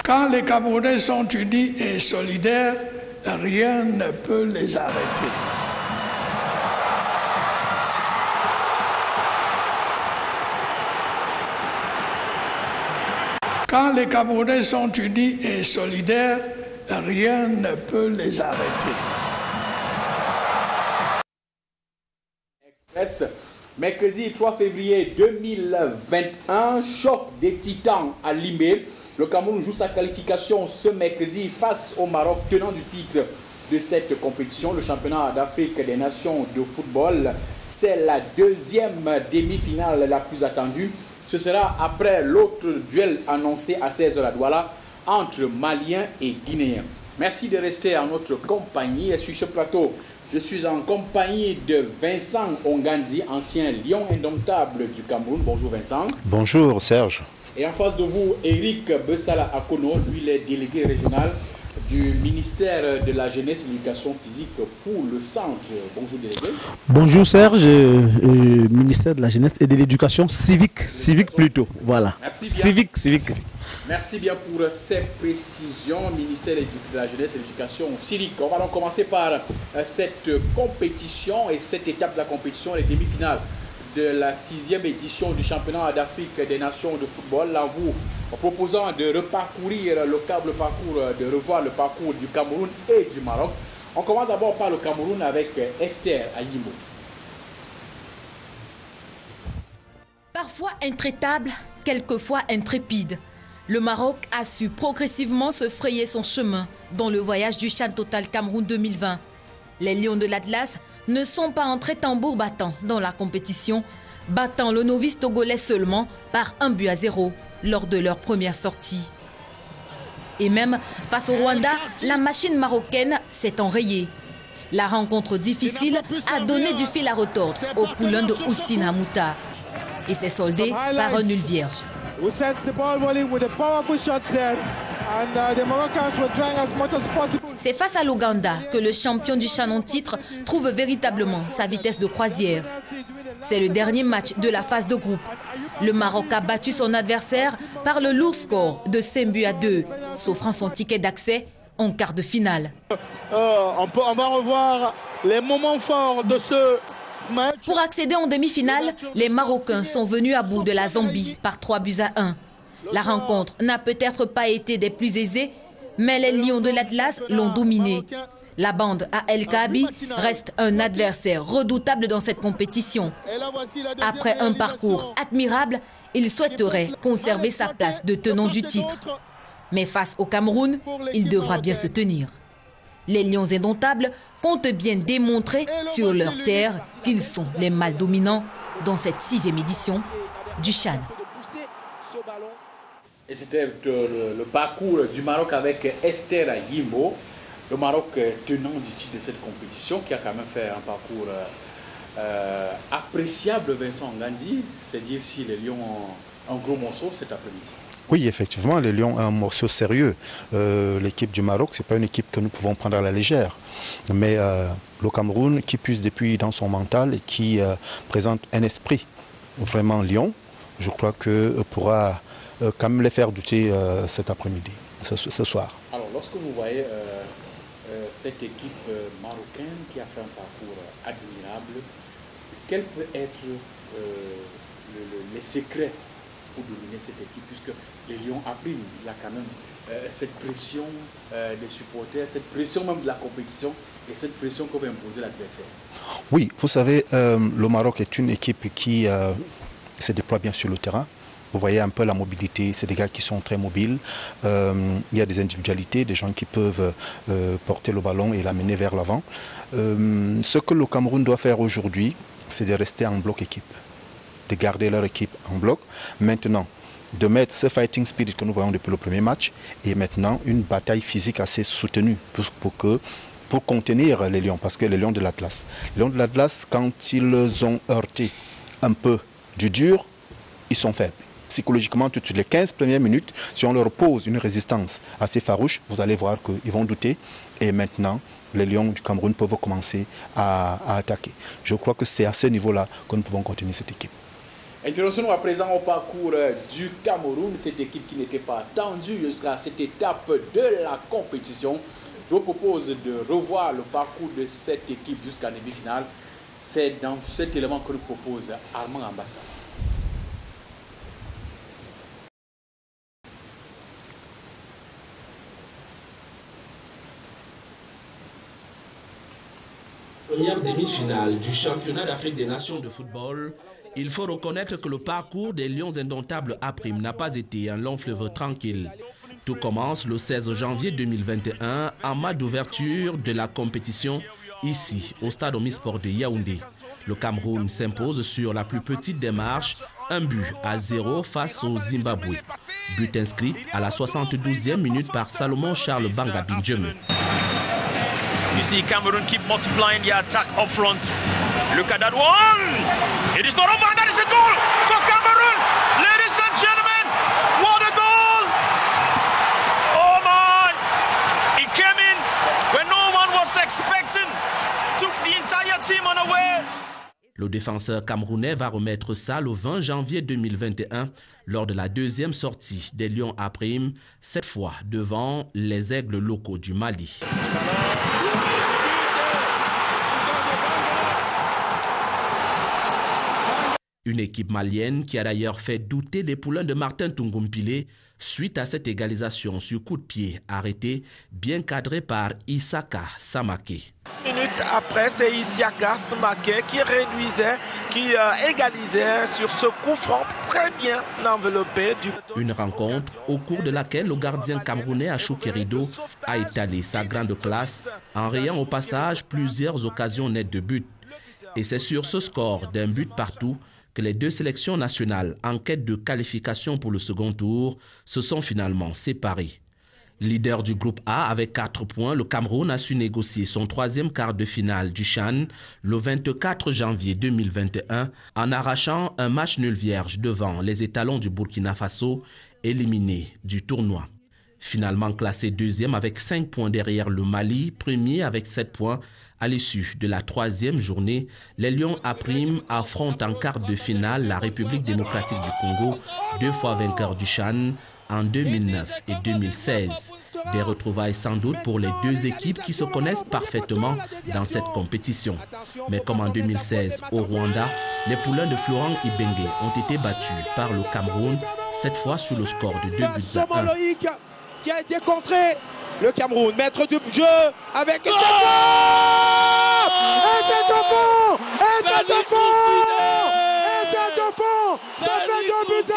Quand les Camerounais sont unis et solidaires, rien ne peut les arrêter. Quand les Camerounais sont unis et solidaires, rien ne peut les arrêter. Express, mercredi 3 février 2021, choc des Titans à Limé. Le Cameroun joue sa qualification ce mercredi face au Maroc, tenant du titre de cette compétition, le championnat d'Afrique des nations de football. C'est la deuxième demi-finale la plus attendue. Ce sera après l'autre duel annoncé à 16h à Douala entre Maliens et Guinéens. Merci de rester en notre compagnie. Et sur ce plateau, je suis en compagnie de Vincent Ongandi, ancien lion indomptable du Cameroun. Bonjour Vincent. Bonjour Serge. Et en face de vous, Eric Bessala Akono, lui il est délégué régional du ministère de la Jeunesse et de l'Éducation physique pour le centre. Bonjour délégué. Bonjour Serge, ministère de la Jeunesse et de l'Éducation civique plutôt. Voilà. Merci bien. Civique. Merci bien pour ces précisions, ministère de la Jeunesse et de l'Éducation civique. On va donc commencer par cette compétition et cette étape de la compétition, les demi-finales de la 6e édition du championnat d'Afrique des nations de football. Là, vous proposant de reparcourir le câble parcours, de revoir le parcours du Cameroun et du Maroc. On commence d'abord par le Cameroun avec Esther Ayimbo. Parfois intraitable, quelquefois intrépide, le Maroc a su progressivement se frayer son chemin dans le voyage du CHAN Total Cameroun 2020. Les Lions de l'Atlas ne sont pas entrés tambour battant dans la compétition, battant le novice togolais seulement par 1-0 lors de leur première sortie. Et même face au Rwanda, la machine marocaine s'est enrayée. La rencontre difficile a donné du fil à retordre aux poulains de Houssine Hamouta et s'est soldée par un nul vierge. C'est face à l'Ouganda que le champion du CHAN en titre trouve véritablement sa vitesse de croisière. C'est le dernier match de la phase de groupe. Le Maroc a battu son adversaire par le lourd score de 5-2, s'offrant son ticket d'accès en quart de finale. On va revoir les moments forts de ce match. Pour accéder en demi-finale, les Marocains sont venus à bout de la Zambie par 3-1. La rencontre n'a peut-être pas été des plus aisées, mais les Lions de l'Atlas l'ont dominée. La bande à El Kaabi reste un adversaire redoutable dans cette compétition. Après un parcours admirable, il souhaiterait conserver sa place de tenant du titre. Mais face au Cameroun, il devra bien se tenir. Les Lions indomptables comptent bien démontrer sur leur terre qu'ils sont les mâles dominants dans cette 6e édition du CHAN. Et c'était le parcours du Maroc avec Esther Ayimbo. Le Maroc tenant du titre de cette compétition qui a quand même fait un parcours appréciable, Vincent Ngandi. C'est dire si les Lions ont un gros morceau cet après-midi. Oui, effectivement, les Lions ont un morceau sérieux. L'équipe du Maroc, ce n'est pas une équipe que nous pouvons prendre à la légère. Mais le Cameroun, qui puise depuis dans son mental et qui présente un esprit vraiment lion, je crois que pourra quand même les faire douter cet après-midi, ce soir. Alors, lorsque vous voyez cette équipe marocaine qui a fait un parcours admirable, quel peut être les secrets pour dominer cette équipe, puisque les Lions apprennent, il y a quand même cette pression des supporters, cette pression même de la compétition et cette pression qu'on va imposer l'adversaire. Oui, vous savez, le Maroc est une équipe qui se déploie bien sur le terrain. Vous voyez un peu la mobilité, c'est des gars qui sont très mobiles. Il y a des individualités, des gens qui peuvent porter le ballon et l'amener vers l'avant. Ce que le Cameroun doit faire aujourd'hui, c'est de rester en bloc équipe, de garder leur équipe en bloc. Maintenant, de mettre ce fighting spirit que nous voyons depuis le premier match et maintenant une bataille physique assez soutenue pour contenir les Lions, parce que les Lions de l'Atlas, quand ils ont heurté un peu du dur, ils sont faibles. Psychologiquement, tout de suite, les 15 premières minutes, si on leur pose une résistance assez farouche, vous allez voir qu'ils vont douter. Et maintenant, les Lions du Cameroun peuvent commencer à attaquer. Je crois que c'est à ce niveau-là que nous pouvons contenir cette équipe. Intéressons-nous à présent au parcours du Cameroun, cette équipe qui n'était pas attendue jusqu'à cette étape de la compétition. Je vous propose de revoir le parcours de cette équipe jusqu'à demi-finale. C'est dans cet élément que nous propose Armand Ambassa. Première demi-finale du championnat d'Afrique des Nations de football, il faut reconnaître que le parcours des Lions indomptables A-Prime n'a pas été un long fleuve tranquille. Tout commence le 16 janvier 2021 en match d'ouverture de la compétition ici au stade Omnisport de Yaoundé. Le Cameroun s'impose sur la plus petite démarche, 1-0 face au Zimbabwe. But inscrit à la 72e minute par Salomon Charles Banga Binjeme. You see Cameroon keep multiplying the attack up front. Look at that one. It is not over. That is a goal for Cameroon. Ladies and gentlemen, what a goal. Oh my. It came in when no one was expecting. Took the entire team unawares. Le défenseur camerounais va remettre ça le 20 janvier 2021 lors de la deuxième sortie des Lions A-Prime, cette fois devant les aigles locaux du Mali. Une équipe malienne qui a d'ailleurs fait douter les poulains de Martin Tungumpile suite à cette égalisation sur coup de pied arrêté, bien cadré par Isaka Samake. Minutes après, c'est Isaka Samake qui réduisait, qui égalisait sur ce coup franc très bien enveloppé. Une rencontre au cours de laquelle le gardien camerounais Achou Kerido a étalé sa grande classe en rayant au passage plusieurs occasions nettes de but. Et c'est sur ce score d'un but partout que les deux sélections nationales en quête de qualification pour le second tour se sont finalement séparées. Leader du groupe A avec 4 points, le Cameroun a su négocier son troisième quart de finale du CHAN le 24 janvier 2021 en arrachant un match nul vierge devant les étalons du Burkina Faso, éliminés du tournoi. Finalement classé deuxième avec 5 points derrière le Mali, premier avec 7 points. À l'issue de la troisième journée, les Lions A-Prime affrontent en quart de finale la République démocratique du Congo, 2 fois vainqueur du CHAN en 2009 et 2016. Des retrouvailles sans doute pour les deux équipes qui se connaissent parfaitement dans cette compétition. Mais comme en 2016 au Rwanda, les poulains de Florent Ibenge ont été battus par le Cameroun, cette fois sur le score de 2-1. Qui a été contré. Le Cameroun, maître du jeu avec... Et c'est au fond. Et c'est au fond. Et c'est au fond. Ça fait 2-1.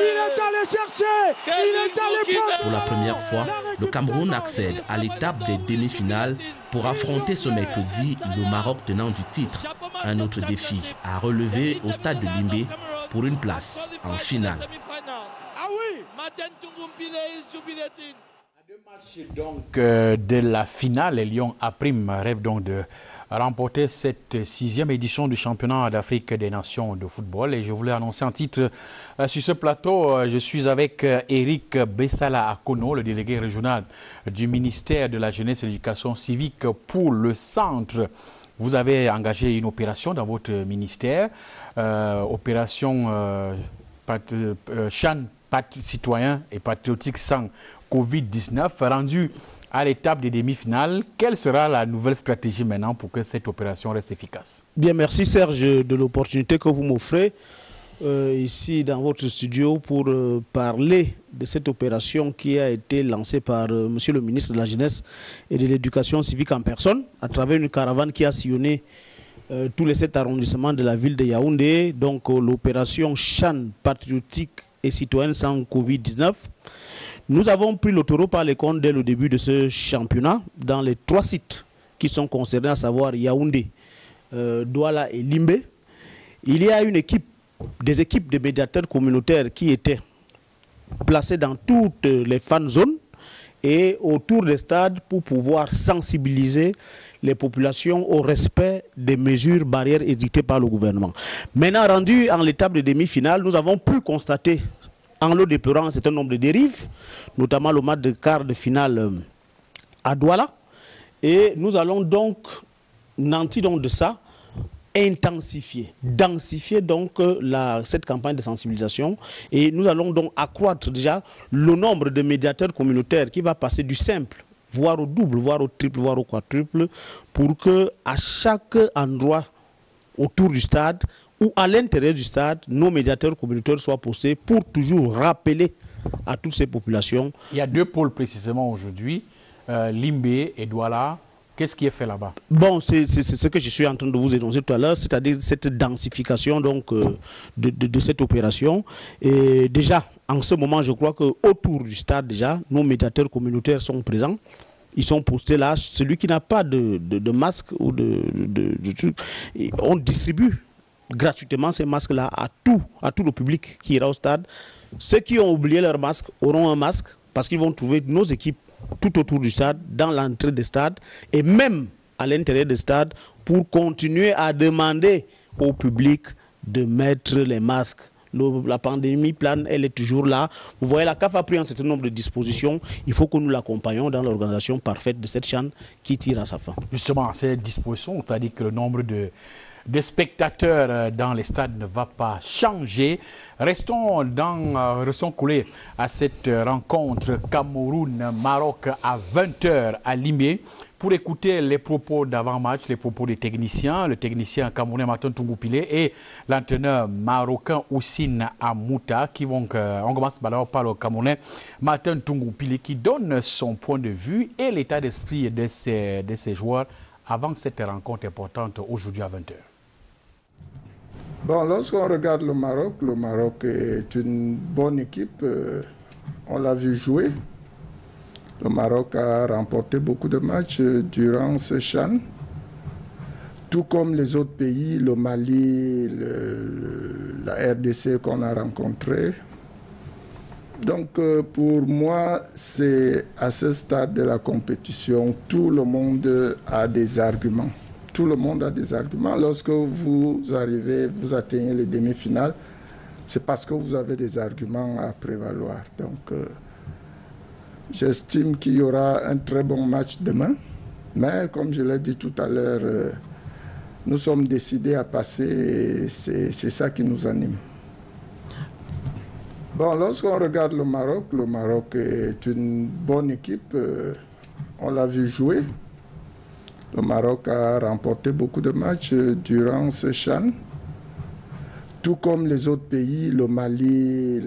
Il est allé chercher. Il est allé prendre. Pour la première fois, le Cameroun accède à l'étape des demi-finales pour affronter ce mercredi le Maroc tenant du titre. Un autre défi à relever au stade de Limbe pour une place en finale. À 2 matchs donc de la finale, les Lions A-Prime rêvent donc de remporter cette 6e édition du championnat d'Afrique des Nations de football. Et je voulais annoncer un titre sur ce plateau. Je suis avec Eric Bessala Akono, le délégué régional du ministère de la Jeunesse et de l'Éducation civique pour le centre. Vous avez engagé une opération dans votre ministère, opération CHAN citoyen et patriotique sans Covid-19, rendu à l'étape des demi-finales. Quelle sera la nouvelle stratégie maintenant pour que cette opération reste efficace? Bien, merci Serge de l'opportunité que vous m'offrez ici dans votre studio pour parler de cette opération qui a été lancée par Monsieur le ministre de la Jeunesse et de l'Éducation civique en personne à travers une caravane qui a sillonné tous les 7 arrondissements de la ville de Yaoundé. Donc l'opération CHAN patriotique et citoyenne sans Covid-19. Nous avons pris le taureau par les cornes dès le début de ce championnat dans les 3 sites qui sont concernés, à savoir Yaoundé, Douala et Limbe. Il y a des équipes de médiateurs communautaires qui étaient placées dans toutes les fan zones et autour des stades pour pouvoir sensibiliser les populations au respect des mesures barrières édictées par le gouvernement. Maintenant, rendu en l'étape de demi-finale, nous avons pu constater, en le déplorant un certain nombre de dérives, notamment le match de quart de finale à Douala. Et nous allons donc, nantis donc de ça, intensifier, densifier donc cette campagne de sensibilisation, et nous allons donc accroître déjà le nombre de médiateurs communautaires qui va passer du simple, voire au double, voire au triple, voire au quadruple, pour que à chaque endroit autour du stade ou à l'intérieur du stade, nos médiateurs communautaires soient postés pour toujours rappeler à toutes ces populations. Il y a 2 pôles précisément aujourd'hui, Limbé et Douala. Qu'est-ce qui est fait là-bas? Bon, c'est ce que je suis en train de vous énoncer tout à l'heure, c'est-à-dire cette densification donc, de cette opération. Et déjà, en ce moment, je crois qu'autour du stade, déjà, nos médiateurs communautaires sont présents. Ils sont postés là. Celui qui n'a pas de masque ou de truc, on distribue gratuitement ces masques-là à tout le public qui ira au stade. Ceux qui ont oublié leur masque auront un masque parce qu'ils vont trouver nos équipes tout autour du stade, dans l'entrée des stades et même à l'intérieur des stades pour continuer à demander au public de mettre les masques. La pandémie plane, elle est toujours là. Vous voyez, la CAF a pris un certain nombre de dispositions. Il faut que nous l'accompagnions dans l'organisation parfaite de cette CHAN qui tire à sa fin. Justement, ces dispositions, c'est-à-dire que le nombre de spectateurs dans les stades ne va pas changer. Restons collés à cette rencontre Cameroun-Maroc à 20h à Limé pour écouter les propos d'avant-match, les propos des techniciens, le technicien camerounais Martin Tungoupile et l'entraîneur marocain Houssine Amouta qui vont... on commence d'abord par le camerounais Martin Tungoupile qui donne son point de vue et l'état d'esprit de ses joueurs avant cette rencontre importante aujourd'hui à 20h. Bon, lorsqu'on regarde le Maroc est une bonne équipe. On l'a vu jouer. Le Maroc a remporté beaucoup de matchs durant ce CHAN. Tout comme les autres pays, le Mali, la RDC qu'on a rencontré. Donc pour moi, c'est à ce stade de la compétition, tout le monde a des arguments. Tout le monde a des arguments. Lorsque vous arrivez, vous atteignez les demi-finales, c'est parce que vous avez des arguments à prévaloir. Donc j'estime qu'il y aura un très bon match demain. Mais comme je l'ai dit tout à l'heure, nous sommes décidés à passer et c'est ça qui nous anime. Bon, lorsqu'on regarde le Maroc est une bonne équipe. On l'a vu jouer. Le Maroc a remporté beaucoup de matchs durant ce CHAN. Tout comme les autres pays, le Mali,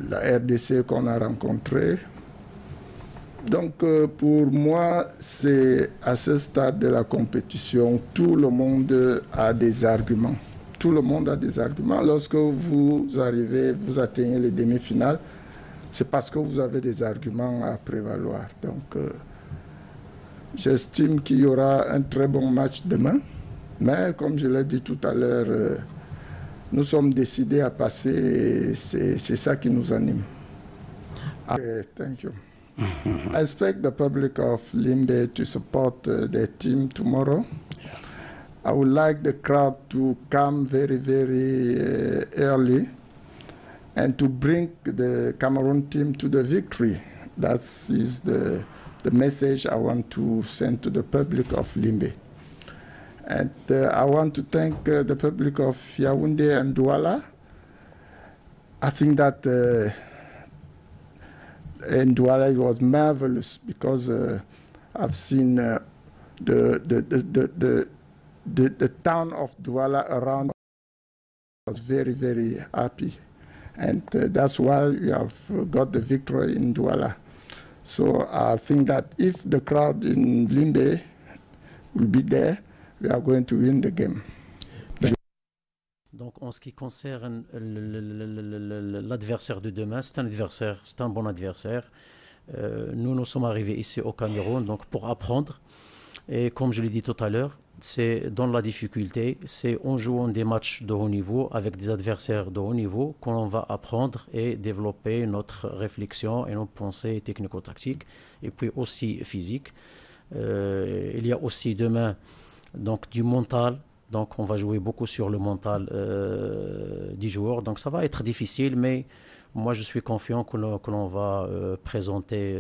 la RDC qu'on a rencontré. Donc pour moi, c'est à ce stade de la compétition, tout le monde a des arguments. Tout le monde a des arguments. Lorsque vous arrivez, vous atteignez les demi-finales, c'est parce que vous avez des arguments à prévaloir. Donc j'estime qu'il y aura un très bon match demain. Mais comme je l'ai dit tout à l'heure, nous sommes décidés à passer et c'est ça qui nous anime. Okay, thank you. I expect the public of Limbe to support their team tomorrow. I would like the crowd to come very, very early and to bring the Cameroon team to the victory. That is the message I want to send to the public of Limbe. And I want to thank the public of Yaoundé and Douala. I think that in Douala it was marvelous because I've seen the town of Douala around was very, very happy. And that's why we have got the victory in Douala. So I think that if the crowd in Limbe will be there, we are going to win the game. Donc en ce qui concerne l'adversaire de demain, c'est un bon adversaire. Nous sommes arrivés ici au Cameroun donc pour apprendre. Et comme je l'ai dit tout à l'heure, c'est dans la difficulté, c'est en jouant des matchs de haut niveau avec des adversaires de haut niveau qu'on va apprendre et développer notre réflexion et nos pensées technico-tactiques et puis aussi physiques. Il y a aussi demain donc du mental, donc on va jouer beaucoup sur le mental des joueurs, donc ça va être difficile, mais moi je suis confiant que l'on va présenter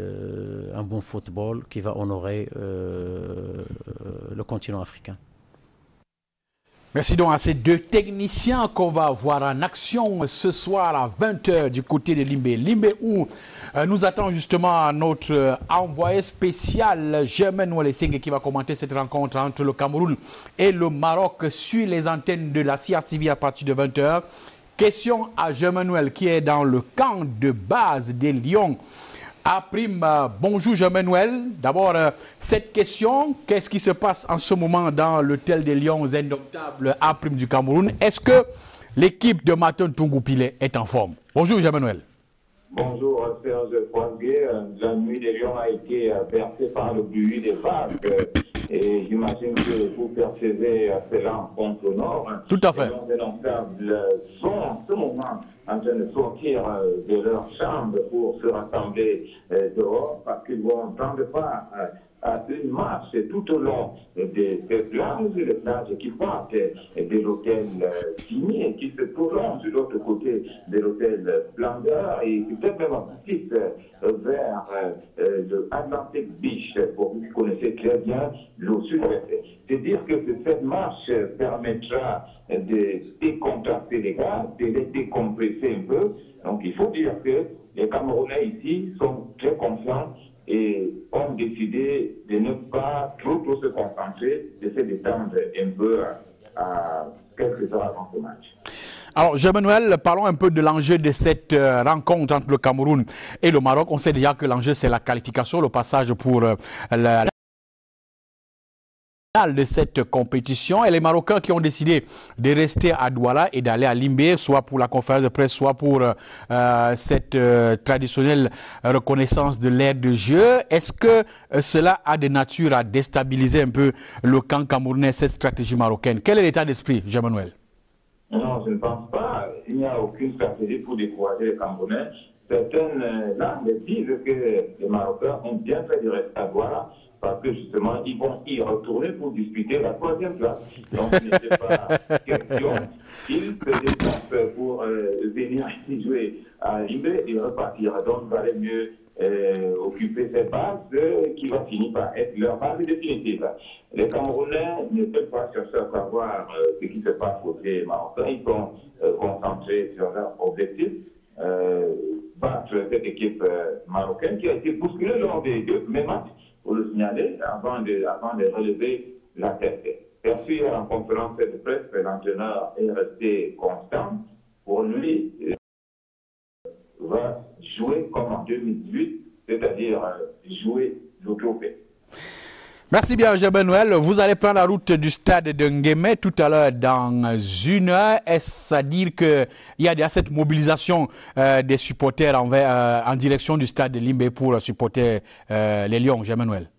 un bon football qui va honorer le continent africain. Merci donc à ces deux techniciens qu'on va voir en action ce soir à 20h du côté de Limbé. Limbé où nous attend justement notre envoyé spécial Germain Ouelessing qui va commenter cette rencontre entre le Cameroun et le Maroc sur les antennes de la CRTV à partir de 20h. Question à Germain Ouel qui est dans le camp de base des Lions. À prime, bonjour Germain Ouel. D'abord, cette question, qu'est-ce qui se passe en ce moment dans l'hôtel des Lions indomptables à prime du Cameroun? Est-ce que l'équipe de Martin Tungoupilé est en forme? Bonjour Germain Ouel. Bonjour Serge Poirier. La nuit des Lions a été bercée par le bruit des vagues et j'imagine que vous percevez cela en contre au nord. Tout à fait. Les indomptables sont en ce moment en train de sortir de leur chambre pour se rassembler dehors parce qu'ils vont prendre part à une marche tout au long des plages qui partent de l'hôtel Signé et qui se prolongent de l'autre côté de l'hôtel Splendeur et qui peut même partir vers le Atlantic Beach, pour vous qui connaissez très bien le sud-ouest. C'est-à-dire que cette marche permettra de décontracter les gaz, de les décompresser un peu. Donc il faut dire que les Camerounais ici sont très confiants et ont décidé de ne pas trop se concentrer, de se détendre un peu à quelques heures avant ce match. Alors, Germain Ouel, parlons un peu de l'enjeu de cette rencontre entre le Cameroun et le Maroc. On sait déjà que l'enjeu, c'est la qualification, le passage pour la de cette compétition et les Marocains qui ont décidé de rester à Douala et d'aller à Limbé, soit pour la conférence de presse, soit pour cette traditionnelle reconnaissance de l'aire de jeu. Est-ce que cela a de nature à déstabiliser un peu le camp camerounais, cette stratégie marocaine? Quel est l'état d'esprit, Germain Ouel? Non, je ne pense pas. Il n'y a aucune stratégie pour décourager les Camerounais. Certaines langues disent que les Marocains ont bien fait de rester à Douala, parce que justement, ils vont y retourner pour disputer la 3e place. Donc, il n'était pas question qu'ils se déplacent pour venir ici jouer à Limbé et repartir. Donc, il valait mieux occuper cette base qui va finir par être leur base définitive. Les Camerounais ne peuvent pas chercher à savoir ce qui se passe côté marocain. Ils sont concentrés sur leur objectif. Battre cette équipe marocaine qui a été bousculée lors des deux premiers matchs, pour le signaler, avant de relever la tête. Perçu en conférence de presse, l'entraîneur est resté constant. Pour lui, va jouer comme en 2018, c'est-à-dire jouer le trophée. Merci bien, Germain Ouel. Vous allez prendre la route du stade de Nguémé tout à l'heure dans une heure. Est-ce à dire qu'il y a déjà cette mobilisation des supporters en direction du stade de Limbé pour supporter les Lions, Germain Ouel?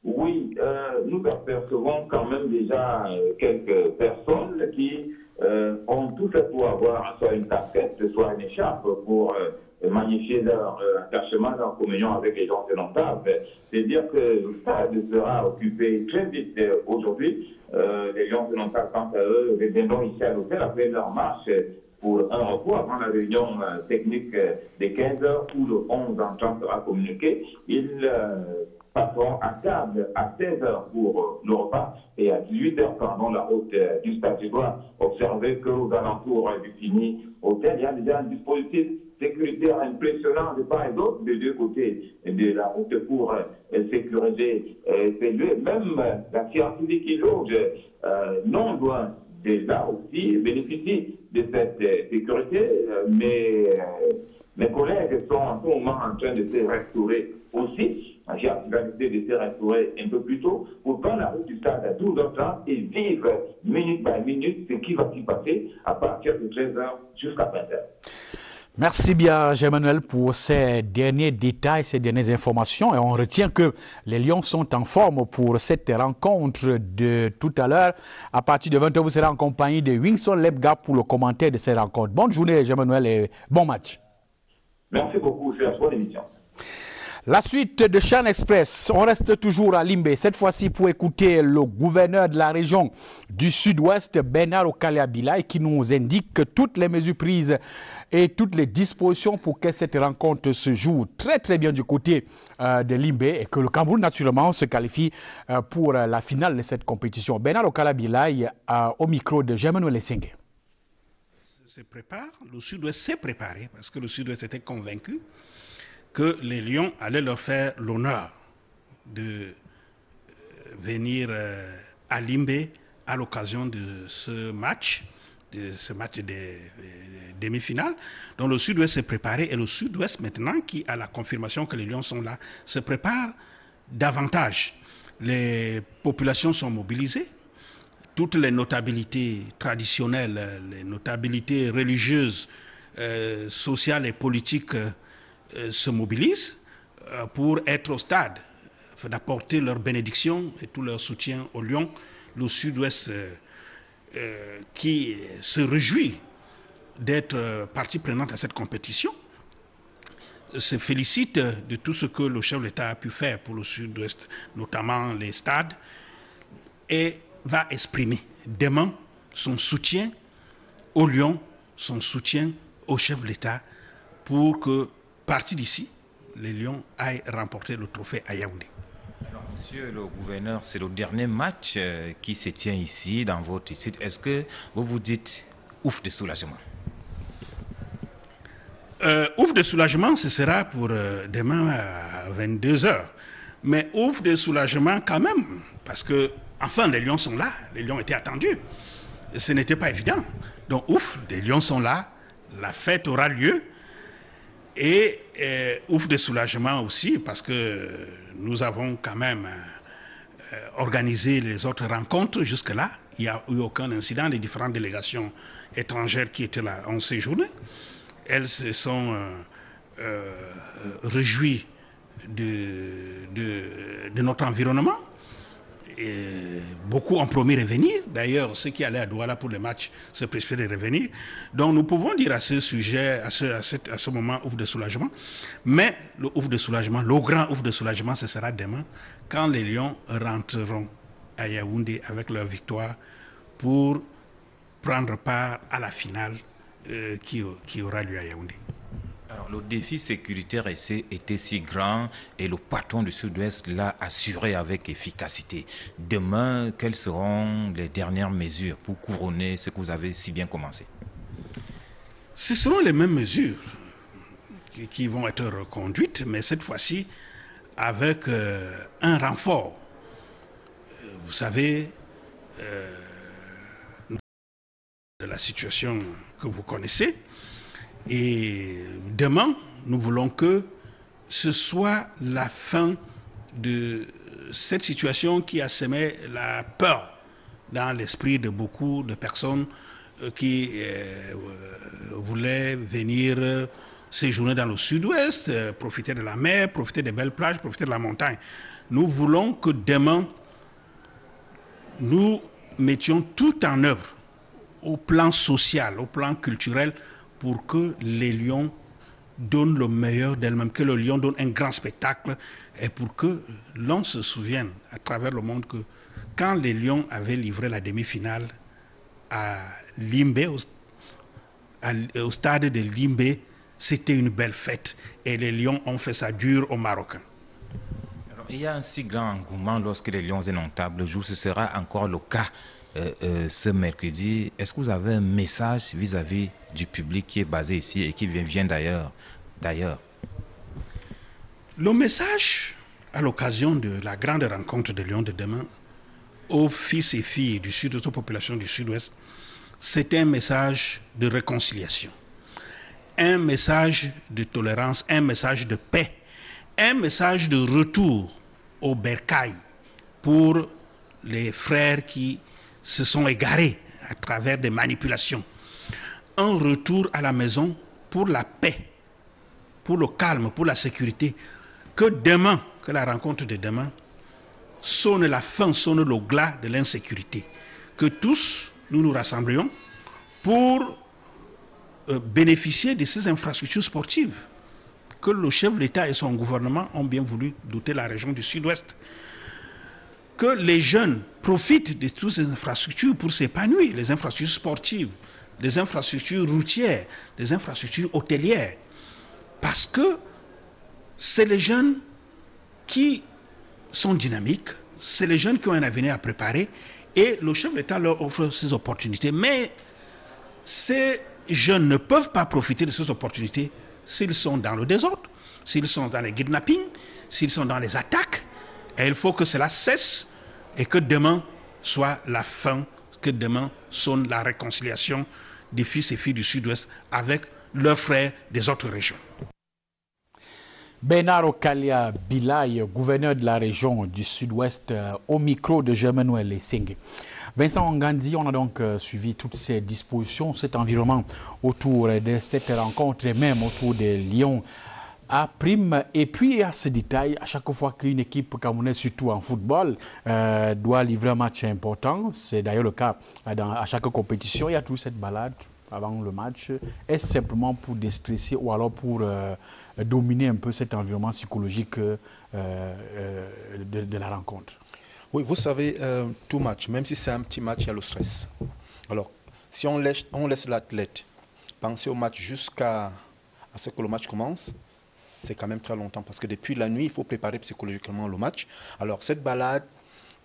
Oui, nous apercevons quand même déjà quelques personnes qui ont tout fait pour avoir soit une casquette, soit une écharpe pour magnifier leur attachement, leur communion avec les gens notables. C'est-à-dire que le stade sera occupé très vite aujourd'hui. Les gens notables, quant à eux, reviendront ici à l'hôtel après leur marche pour un repos avant la réunion technique des 15h où le 11h30 sera communiqué. Ils passeront à table à 16h pour le repas et à 18h pendant la route du stade. Je dois observer qu'aux alentours du fini hôtel, il y a déjà un dispositif sécuritaire impressionnant de part et d'autre, des deux côtés de la route pour sécuriser ces lieux. Même la CRTV qui loge non loin de là aussi bénéficie de cette sécurité. Mes collègues sont en ce moment en train de se restaurer aussi. J'ai décidé de se restaurer un peu plus tôt pour prendre la route du stade à 12h30 et vivre minute par minute ce qui va s'y passer à partir de 13h jusqu'à 20h. Merci bien, Germain Ouel, pour ces derniers détails, ces dernières informations. Et on retient que les Lions sont en forme pour cette rencontre de tout à l'heure. À partir de 20h, vous serez en compagnie de Winston Lebga pour le commentaire de cette rencontre. Bonne journée, Germain Ouel, et bon match. Merci beaucoup, c'est la bonne émission. La suite de Chan Express, on reste toujours à Limbe, cette fois-ci pour écouter le gouverneur de la région du Sud-Ouest, Bernard Okale-Abilai, qui nous indique que toutes les mesures prises et toutes les dispositions pour que cette rencontre se joue très très bien du côté de Limbe et que le Cameroun naturellement se qualifie pour la finale de cette compétition. Bernard Okale-Abilai au micro de Germain Lesenge. Se prépare, le Sud-Ouest s'est préparé parce que le Sud-Ouest était convaincu que les Lions allaient leur faire l'honneur de venir à Limbe à l'occasion de ce match des demi-finales. Donc le Sud-Ouest s'est préparé et le Sud-Ouest maintenant, qui a la confirmation que les Lions sont là, se prépare davantage. Les populations sont mobilisées, toutes les notabilités traditionnelles, les notabilités religieuses, sociales et politiques se mobilisent pour être au stade, d'apporter leur bénédiction et tout leur soutien aux Lions. Le Sud-Ouest qui se réjouit d'être partie prenante à cette compétition, se félicite de tout ce que le chef de l'État a pu faire pour le Sud-Ouest, notamment les stades, et va exprimer demain son soutien aux Lions, son soutien au chef de l'État pour que, parti d'ici, les Lions aillent remporter le trophée à Yaoundé. Alors, monsieur le gouverneur, c'est le dernier match qui se tient ici, dans votre site. Est-ce que vous vous dites ouf de soulagement? Ouf de soulagement, ce sera pour demain à 22h. Mais ouf de soulagement quand même, parce que, enfin, les Lions sont là, les Lions étaient attendus. Ce n'était pas évident. Donc, ouf, les Lions sont là, la fête aura lieu. Et ouf de soulagement aussi, parce que nous avons quand même organisé les autres rencontres jusque-là. Il n'y a eu aucun incident. Les différentes délégations étrangères qui étaient là ont séjourné. Elles se sont réjouies de notre environnement. Et beaucoup ont promis de revenir. D'ailleurs, ceux qui allaient à Douala pour le match se précipitaient de revenir. Donc, nous pouvons dire à ce sujet, à ce moment, ouf de soulagement. Mais le ouf de soulagement, le grand ouf de soulagement, ce sera demain, quand les Lions rentreront à Yaoundé avec leur victoire pour prendre part à la finale qui aura lieu à Yaoundé. Alors, le défi sécuritaire était si grand et le patron du Sud-Ouest l'a assuré avec efficacité. Demain, quelles seront les dernières mesures pour couronner ce que vous avez si bien commencé? Ce seront les mêmes mesures qui vont être reconduites, mais cette fois-ci avec un renfort. Vous savez, de la situation que vous connaissez. Et demain, nous voulons que ce soit la fin de cette situation qui a semé la peur dans l'esprit de beaucoup de personnes qui voulaient venir séjourner dans le Sud-Ouest, profiter de la mer, profiter des belles plages, profiter de la montagne. Nous voulons que demain, nous mettions tout en œuvre au plan social, au plan culturel, pour que les Lions donnent le meilleur d'elles-mêmes, que le Lion donne un grand spectacle, et pour que l'on se souvienne à travers le monde que quand les Lions avaient livré la demi-finale à Limbe, au stade de Limbe, c'était une belle fête, et les Lions ont fait ça dur aux Marocains. Alors, il y a un si grand engouement lorsque les Lions sont en table jour, ce sera encore le cas ce mercredi. Est-ce que vous avez un message vis-à-vis du public qui est basé ici et qui vient d'ailleurs? Le message à l'occasion de la grande rencontre de Lions de demain aux fils et filles du Sud-Ouest, aux populations du Sud-Ouest, c'est un message de réconciliation, un message de tolérance, un message de paix, un message de retour au bercail pour les frères qui se sont égarés à travers des manipulations. Un retour à la maison pour la paix, pour le calme, pour la sécurité. Que demain, que la rencontre de demain sonne la fin, sonne le glas de l'insécurité. Que tous, nous nous rassemblions pour bénéficier de ces infrastructures sportives que le chef de l'État et son gouvernement ont bien voulu doter la région du Sud-Ouest. Que les jeunes profitent de toutes ces infrastructures pour s'épanouir, les infrastructures sportives, les infrastructures routières, les infrastructures hôtelières. Parce que c'est les jeunes qui sont dynamiques, c'est les jeunes qui ont un avenir à préparer et le chef de l'État leur offre ces opportunités. Mais ces jeunes ne peuvent pas profiter de ces opportunités s'ils sont dans le désordre, s'ils sont dans les kidnappings, s'ils sont dans les attaques. Et il faut que cela cesse et que demain soit la fin, que demain sonne la réconciliation des fils et filles du Sud-Ouest avec leurs frères des autres régions. Bernard Okalia Bilay, gouverneur de la région du Sud-Ouest, au micro de Germain-Noël Lessing. Vincent Ngandi, on a donc suivi toutes ces dispositions, cet environnement autour de cette rencontre et même autour des Lions à prime. Et puis à ce détail, à chaque fois qu'une équipe camerounaise, surtout en football, doit livrer un match important, c'est d'ailleurs le cas à chaque compétition, il y a toute cette balade avant le match. Est-ce simplement pour déstresser ou alors pour dominer un peu cet environnement psychologique de la rencontre? Oui, vous savez, tout match, même si c'est un petit match, il y a le stress. Alors, si on laisse l'athlète penser au match jusqu'à ce que le match commence, c'est quand même très longtemps. Parce que depuis la nuit, il faut préparer psychologiquement le match. Alors, cette balade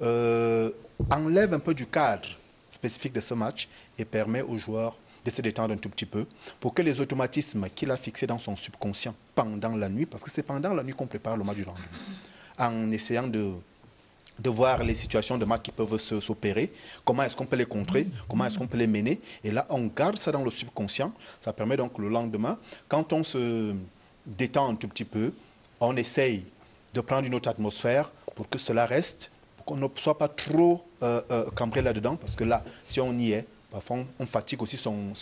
enlève un peu du cadre spécifique de ce match et permet aux joueurs de se détendre un tout petit peu pour que les automatismes qu'il a fixés dans son subconscient pendant la nuit, parce que c'est pendant la nuit qu'on prépare le match du lendemain, en essayant de voir les situations de match qui peuvent s'opérer, comment est-ce qu'on peut les contrer, comment est-ce qu'on peut les mener, et là on garde ça dans le subconscient, ça permet donc le lendemain, quand on se détend un tout petit peu, on essaye de prendre une autre atmosphère pour que cela reste, pour qu'on ne soit pas trop cambré là-dedans, parce que là, si on y est, parfois on fatigue aussi son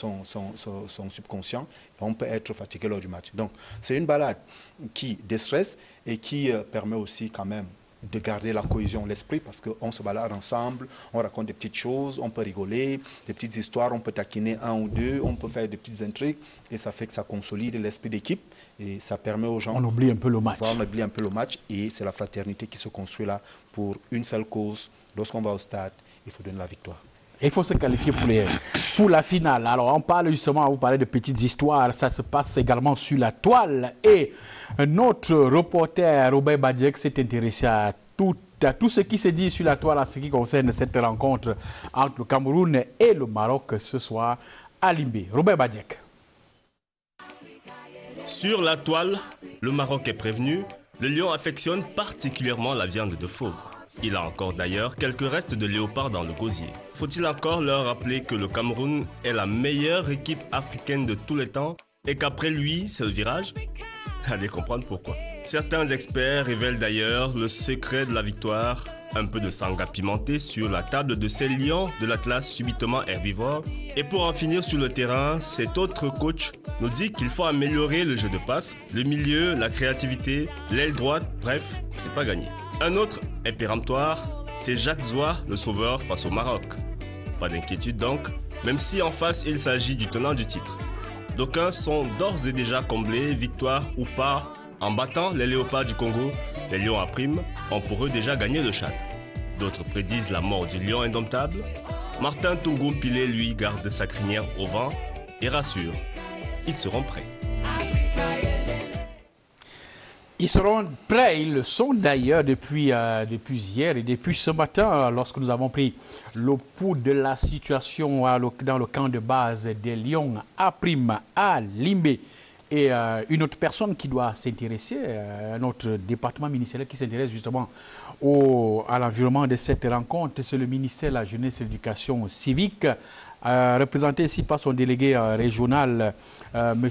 subconscient et on peut être fatigué lors du match. Donc c'est une balade qui déstresse et qui permet aussi quand même de garder la cohésion, l'esprit, parce qu'on se balade ensemble, on raconte des petites choses, on peut rigoler, des petites histoires, on peut taquiner un ou deux, on peut faire des petites intrigues, et ça fait que ça consolide l'esprit d'équipe, et ça permet aux gens... On oublie un peu le match. On oublie un peu le match, et c'est la fraternité qui se construit là pour une seule cause. Lorsqu'on va au stade, il faut donner la victoire. Il faut se qualifier pour la finale. Alors, on parle justement, vous parlez de petites histoires, ça se passe également sur la toile. Et notre reporter, Robert Badjek, s'est intéressé à tout ce qui se dit sur la toile en ce qui concerne cette rencontre entre le Cameroun et le Maroc ce soir à Limbé. Robert Badjek. Sur la toile, le Maroc est prévenu. Le lion affectionne particulièrement la viande de fauve. Il a encore d'ailleurs quelques restes de léopard dans le gosier. Faut-il encore leur rappeler que le Cameroun est la meilleure équipe africaine de tous les temps et qu'après lui, c'est le virage? Allez comprendre pourquoi. Certains experts révèlent d'ailleurs le secret de la victoire. Un peu de sangria pimenté sur la table de ces lions de l'Atlas subitement herbivore. Et pour en finir sur le terrain, cet autre coach nous dit qu'il faut améliorer le jeu de passe, le milieu, la créativité, l'aile droite, bref, c'est pas gagné. Un autre est péremptoire, c'est Jacques Zoua, le sauveur face au Maroc. Pas d'inquiétude donc, même si en face il s'agit du tenant du titre. D'aucuns sont d'ores et déjà comblés, victoire ou pas, en battant les léopards du Congo, les lions à prime ont pour eux déjà gagné le Tchad. D'autres prédisent la mort du lion indomptable. Martin Tungoum-Pilé, lui, garde sa crinière au vent et rassure, ils seront prêts. Ils seront prêts, ils le sont d'ailleurs depuis hier et depuis ce matin lorsque nous avons pris le pouls de la situation dans le camp de base des Lions à prime à Limbé. Et une autre personne qui doit s'intéresser, notre département ministériel qui s'intéresse justement à l'environnement de cette rencontre, c'est le ministère de la Jeunesse et de l'Éducation civique, représenté ici par son délégué régional, M.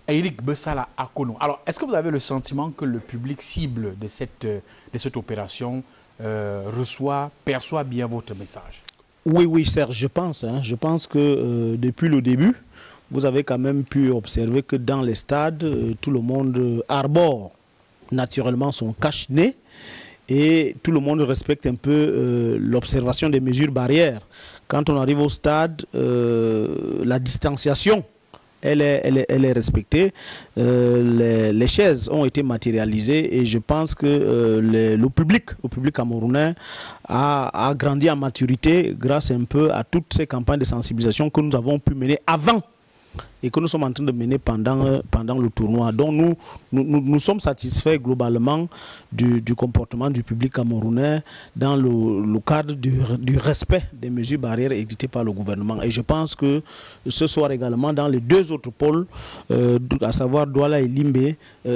Eric Bessala Akono. Alors, est-ce que vous avez le sentiment que le public cible de cette opération perçoit bien votre message? Oui, Serge, je pense. Je pense que depuis le début, vous avez quand même pu observer que dans les stades, tout le monde arbore naturellement son cache-nez et tout le monde respecte un peu l'observation des mesures barrières. Quand on arrive au stade, la distanciation elle est respectée. Les chaises ont été matérialisées et je pense que le public camerounais a grandi en maturité grâce un peu à toutes ces campagnes de sensibilisation que nous avons pu mener avant et que nous sommes en train de mener pendant le tournoi. Donc nous sommes satisfaits globalement du comportement du public camerounais dans le cadre du respect des mesures barrières édictées par le gouvernement. Et je pense que ce soir également dans les deux autres pôles, à savoir Douala et Limbe,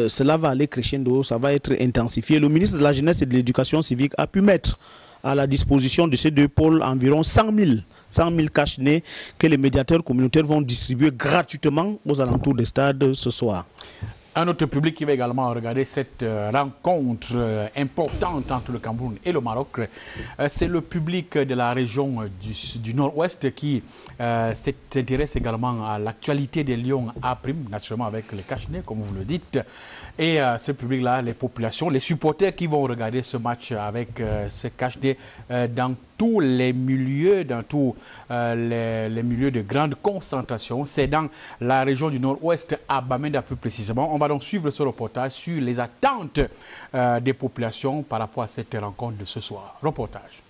cela va aller crescendo, ça va être intensifié. Le ministre de la Jeunesse et de l'Éducation civique a pu mettre à la disposition de ces deux pôles environ 100 000 cache-nez que les médiateurs communautaires vont distribuer gratuitement aux alentours des stades ce soir. Un autre public qui va également regarder cette rencontre importante entre le Cameroun et le Maroc, c'est le public de la région du Nord-Ouest qui s'intéresse également à l'actualité des Lions A', naturellement avec les cache-nez, comme vous le dites. Et ce public-là, les populations, les supporters qui vont regarder ce match avec ce cache-nez dans tous les milieux, dans tous les milieux de grande concentration. C'est dans la région du Nord-Ouest, à Bamenda plus précisément. On va donc suivre ce reportage sur les attentes des populations par rapport à cette rencontre de ce soir. Reportage.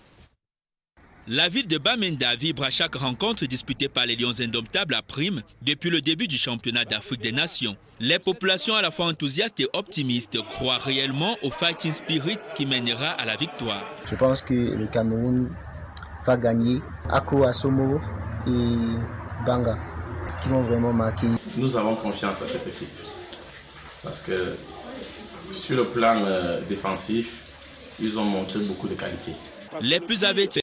La ville de Bamenda vibre à chaque rencontre disputée par les Lions indomptables à prime depuis le début du championnat d'Afrique des Nations. Les populations à la fois enthousiastes et optimistes croient réellement au fighting spirit qui mènera à la victoire. Je pense que le Cameroun va gagner. Ako Asomo et Banga qui vont vraiment marquer. Nous avons confiance à cette équipe parce que sur le plan défensif, ils ont montré beaucoup de qualité. Les plus avertis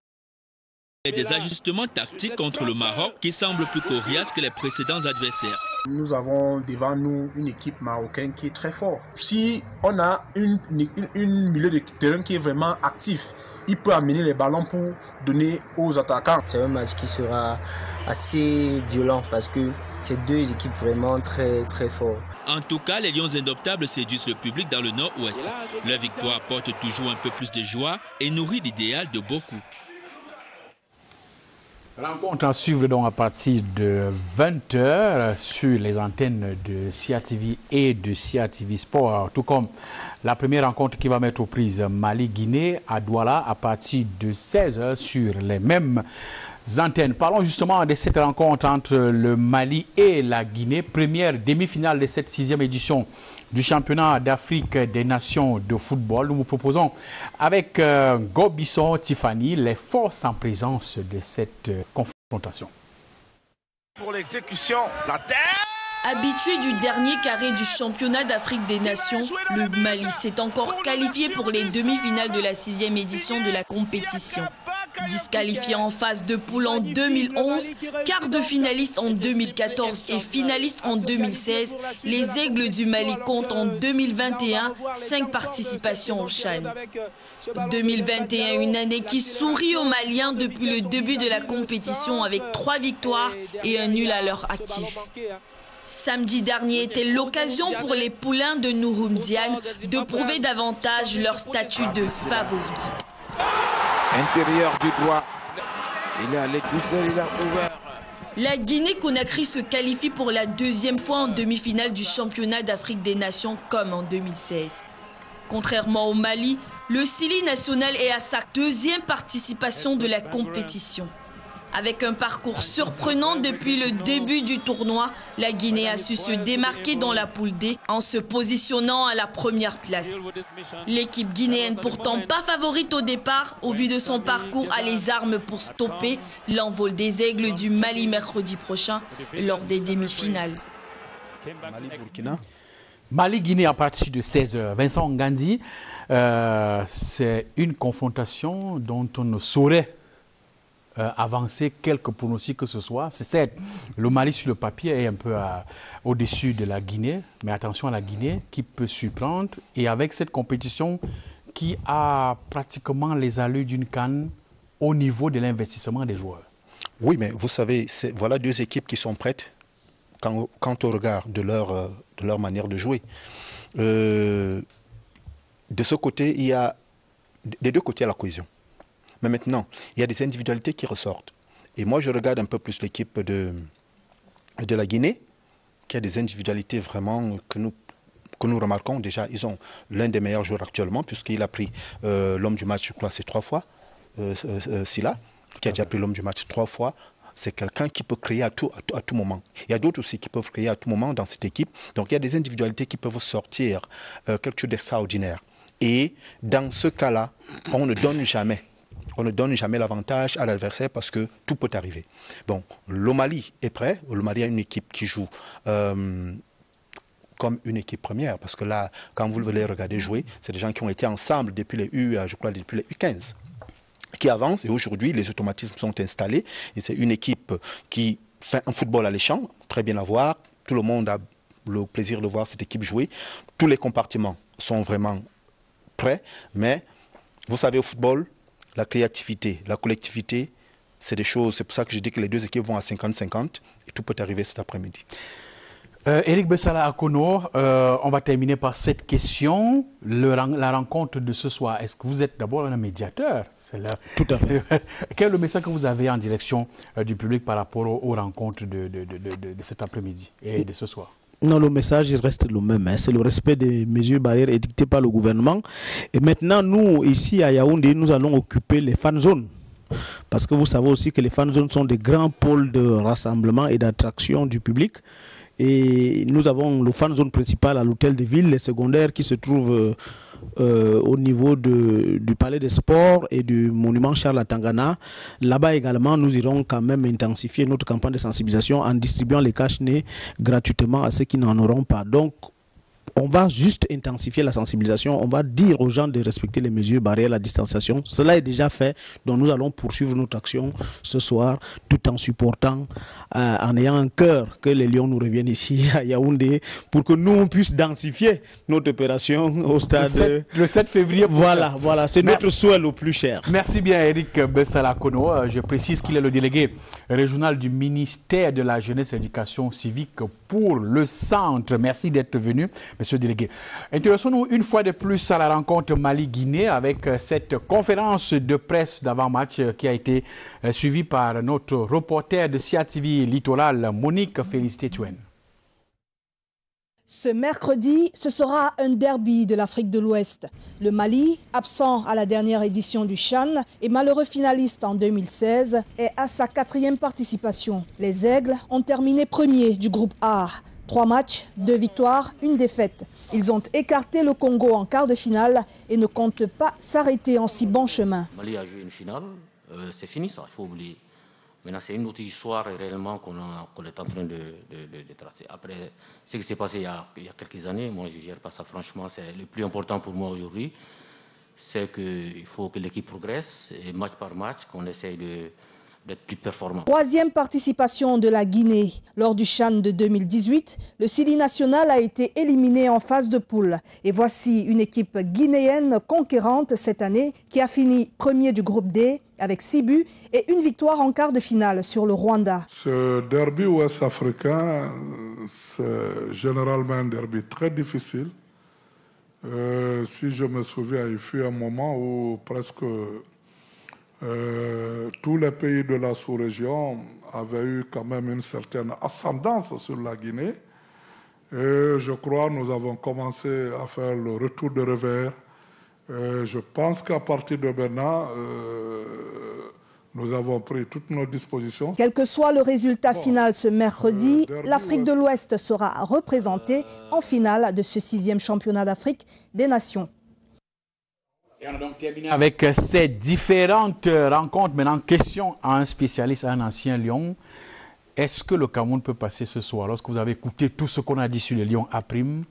des ajustements tactiques contre le Maroc qui semble plus coriace que les précédents adversaires. Nous avons devant nous une équipe marocaine qui est très forte. Si on a une milieu de terrain qui est vraiment actif, il peut amener les ballons pour donner aux attaquants. C'est un match qui sera assez violent parce que c'est deux équipes vraiment très très fortes. En tout cas, les Lions indomptables séduisent le public dans le Nord-Ouest. Leur victoire apporte toujours un peu plus de joie et nourrit l'idéal de beaucoup. Rencontre à suivre donc à partir de 20h sur les antennes de Sia TV et de Sia TV Sport. Tout comme la première rencontre qui va mettre aux prises Mali-Guinée à Douala à partir de 16h sur les mêmes antennes. Parlons justement de cette rencontre entre le Mali et la Guinée. Première demi-finale de cette 6e édition du championnat d'Afrique des Nations de football. Nous vous proposons avec Gobisson Tiffany les forces en présence de cette confrontation. Pour l'exécution, la terre. Habitué du dernier carré du championnat d'Afrique des Nations, le Mali s'est encore qualifié pour les demi-finales de la 6e édition de la compétition. Disqualifié en phase de poule en 2011, quart de finaliste en 2014 et finaliste en 2016, les Aigles du Mali comptent en 2021 5 participations au CHAN. 2021, une année qui sourit aux Maliens depuis le début de la compétition avec 3 victoires et un nul à leur actif. Samedi dernier était l'occasion pour les poulains de Nouroum Diagne de prouver davantage leur statut de favoris. Intérieur du droit. Il est allé tout seul, il a ouvert. La Guinée-Conakry se qualifie pour la 2e fois en demi-finale du championnat d'Afrique des Nations comme en 2016. Contrairement au Mali, le Sili national est à sa 2e participation de la compétition. Avec un parcours surprenant depuis le début du tournoi, la Guinée a su se démarquer dans la poule D en se positionnant à la première place. L'équipe guinéenne, pourtant pas favorite au départ, au vu de son parcours, a les armes pour stopper l'envol des Aigles du Mali mercredi prochain lors des demi-finales. Mali-Guinée à partir de 16h. Vincent Ngandi, c'est une confrontation dont on ne saurait avancer quelques pronostics que ce soit. C'est certes, le Mali sur le papier est un peu au-dessus de la Guinée, mais attention à la Guinée qui peut surprendre et avec cette compétition qui a pratiquement les allures d'une CAN au niveau de l'investissement des joueurs. Oui, mais vous savez, voilà deux équipes qui sont prêtes quand on regarde de leur manière de jouer. De ce côté, il y a des deux côtés à la cohésion. Mais maintenant, il y a des individualités qui ressortent. Et moi, je regarde un peu plus l'équipe de la Guinée. qu'il y a des individualités vraiment que nous remarquons. Déjà, ils ont l'un des meilleurs joueurs actuellement, puisqu'il a pris l'homme du match, je crois, c'est 3 fois. Silla, qui a déjà pris l'homme du match 3 fois. C'est quelqu'un qui peut créer à tout moment. Il y a d'autres aussi qui peuvent créer à tout moment dans cette équipe. Donc il y a des individualités qui peuvent sortir quelque chose d'extraordinaire. Et dans ce cas-là, on ne donne jamais l'avantage à l'adversaire parce que tout peut arriver. Bon, le Mali est prêt. Le Mali a une équipe qui joue comme une équipe première. Parce que là, quand vous les regardez jouer, c'est des gens qui ont été ensemble depuis les U15. Qui avance et aujourd'hui les automatismes sont installés et c'est une équipe qui fait un football alléchant, très bien à voir, tout le monde a le plaisir de voir cette équipe jouer, tous les compartiments sont vraiment prêts, mais vous savez au football, la créativité, la collectivité, c'est des choses, c'est pour ça que je dis que les deux équipes vont à 50-50 et tout peut arriver cet après-midi. Eric Bessala Akono, on va terminer par cette question. La rencontre de ce soir, est-ce que vous êtes d'abord un médiateur? Tout à fait. Quel est le message que vous avez en direction du public par rapport aux rencontres de cet après-midi et de ce soir? Non, le message il reste le même. C'est le respect des mesures barrières édictées par le gouvernement. Et maintenant, nous, ici à Yaoundé, nous allons occuper les fan zones. Parce que vous savez aussi que les fan zones sont des grands pôles de rassemblement et d'attraction du public. Et nous avons le fan zone principal à l'hôtel de ville, les secondaires qui se trouvent au niveau du palais des sports et du monument Charles Tangana. Là-bas également, nous irons quand même intensifier notre campagne de sensibilisation en distribuant les cache-nez gratuitement à ceux qui n'en auront pas. Donc, on va juste intensifier la sensibilisation, on va dire aux gens de respecter les mesures barrières, la distanciation. Cela est déjà fait, donc nous allons poursuivre notre action ce soir tout en supportant, en ayant un cœur que les Lions nous reviennent ici à Yaoundé pour que nous on puisse densifier notre opération au stade. Le 7 février. Voilà, c'est notre souhait le plus cher. Merci bien Eric Bessala Akono. Je précise qu'il est le délégué régional du ministère de la Jeunesse et de l'Éducation civique pour le centre. Merci d'être venu, monsieur le délégué. Intéressons-nous une fois de plus à la rencontre Mali-Guinée avec cette conférence de presse d'avant-match qui a été suivie par notre reporter de Sia TV Littoral, Monique Félicité-Tuen. Ce mercredi, ce sera un derby de l'Afrique de l'Ouest. Le Mali, absent à la dernière édition du CHAN et malheureux finaliste en 2016, est à sa 4e participation. Les Aigles ont terminé premiers du groupe A. 3 matchs, 2 victoires, 1 défaite. Ils ont écarté le Congo en quart de finale et ne comptent pas s'arrêter en si bon chemin. Le Mali a joué une finale, c'est fini ça, il faut oublier. Maintenant, c'est une autre histoire réellement qu'on est en train de tracer. Après, ce qui s'est passé il y a quelques années, moi je ne gère pas ça franchement. C'est le plus important pour moi aujourd'hui, c'est qu'il faut que l'équipe progresse et match par match, qu'on essaye d'être plus performant. 3e participation de la Guinée. Lors du CHAN de 2018, le Sili national a été éliminé en phase de poule. Et voici une équipe guinéenne conquérante cette année qui a fini premier du groupe D avec 6 buts et 1 victoire en quart de finale sur le Rwanda. Ce derby ouest-africain, c'est généralement un derby très difficile. Si je me souviens, il fut un moment où presque tous les pays de la sous-région avaient eu quand même une certaine ascendance sur la Guinée. Et je crois que nous avons commencé à faire le retour de revers. Je pense qu'à partir de maintenant, nous avons pris toutes nos dispositions. Quel que soit le résultat final ce mercredi, l'Afrique de l'Ouest sera représentée en finale de ce 6e championnat d'Afrique des Nations. Et on a donc terminé avec ces différentes rencontres. Maintenant, question à un spécialiste, à un ancien Lion. Est-ce que le Cameroun peut passer ce soir? Lorsque vous avez écouté tout ce qu'on a dit sur les Lions à prime,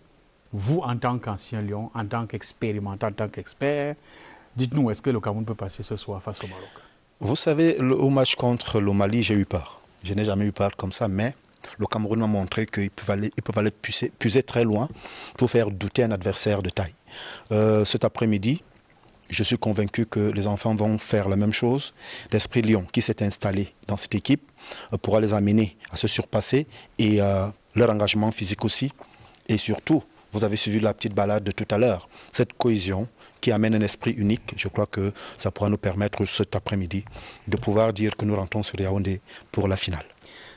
vous, en tant qu'ancien Lion, en tant qu'expérimentant, en tant qu'expert, dites-nous, est-ce que le Cameroun peut passer ce soir face au Maroc? Vous savez, au match contre le Mali, j'ai eu peur. Je n'ai jamais eu peur comme ça, mais le Cameroun m'a montré qu'ils peuvent aller puiser très loin pour faire douter un adversaire de taille. Cet après-midi, je suis convaincu que les enfants vont faire la même chose. L'esprit Lion qui s'est installé dans cette équipe pourra les amener à se surpasser et leur engagement physique aussi. Et surtout, vous avez suivi la petite balade de tout à l'heure. Cette cohésion qui amène un esprit unique, je crois que ça pourra nous permettre cet après-midi de pouvoir dire que nous rentrons sur Yaoundé pour la finale.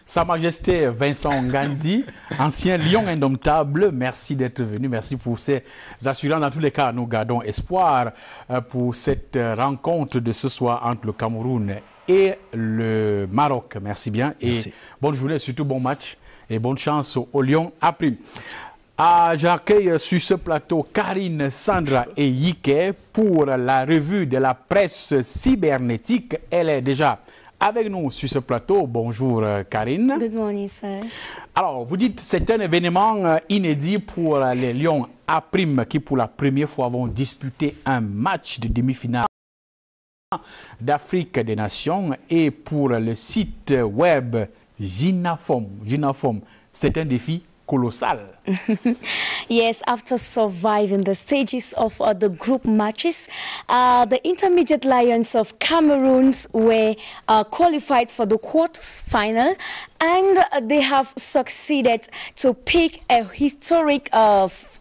Sa Majesté Vincent Ngandi, ancien lion indomptable, merci d'être venu, merci pour ces assurances. Dans tous les cas, nous gardons espoir pour cette rencontre de ce soir entre le Cameroun et le Maroc. Merci bien et bonne journée, surtout bon match et bonne chance au Lion A'. J'accueille sur ce plateau Karine, Sandra et Yike pour la revue de la presse cybernétique. Elle est déjà avec nous sur ce plateau. Bonjour Karine. Good morning, sir. Alors, vous dites que c'est un événement inédit pour les Lions A' qui pour la première fois vont disputer un match de demi-finale d'Afrique des Nations et pour le site web Ginafom, c'est un défi colossal. Yes, after surviving the stages of the group matches, the intermediate Lions of Cameroon were qualified for the quarters final, and they have succeeded to pick a historic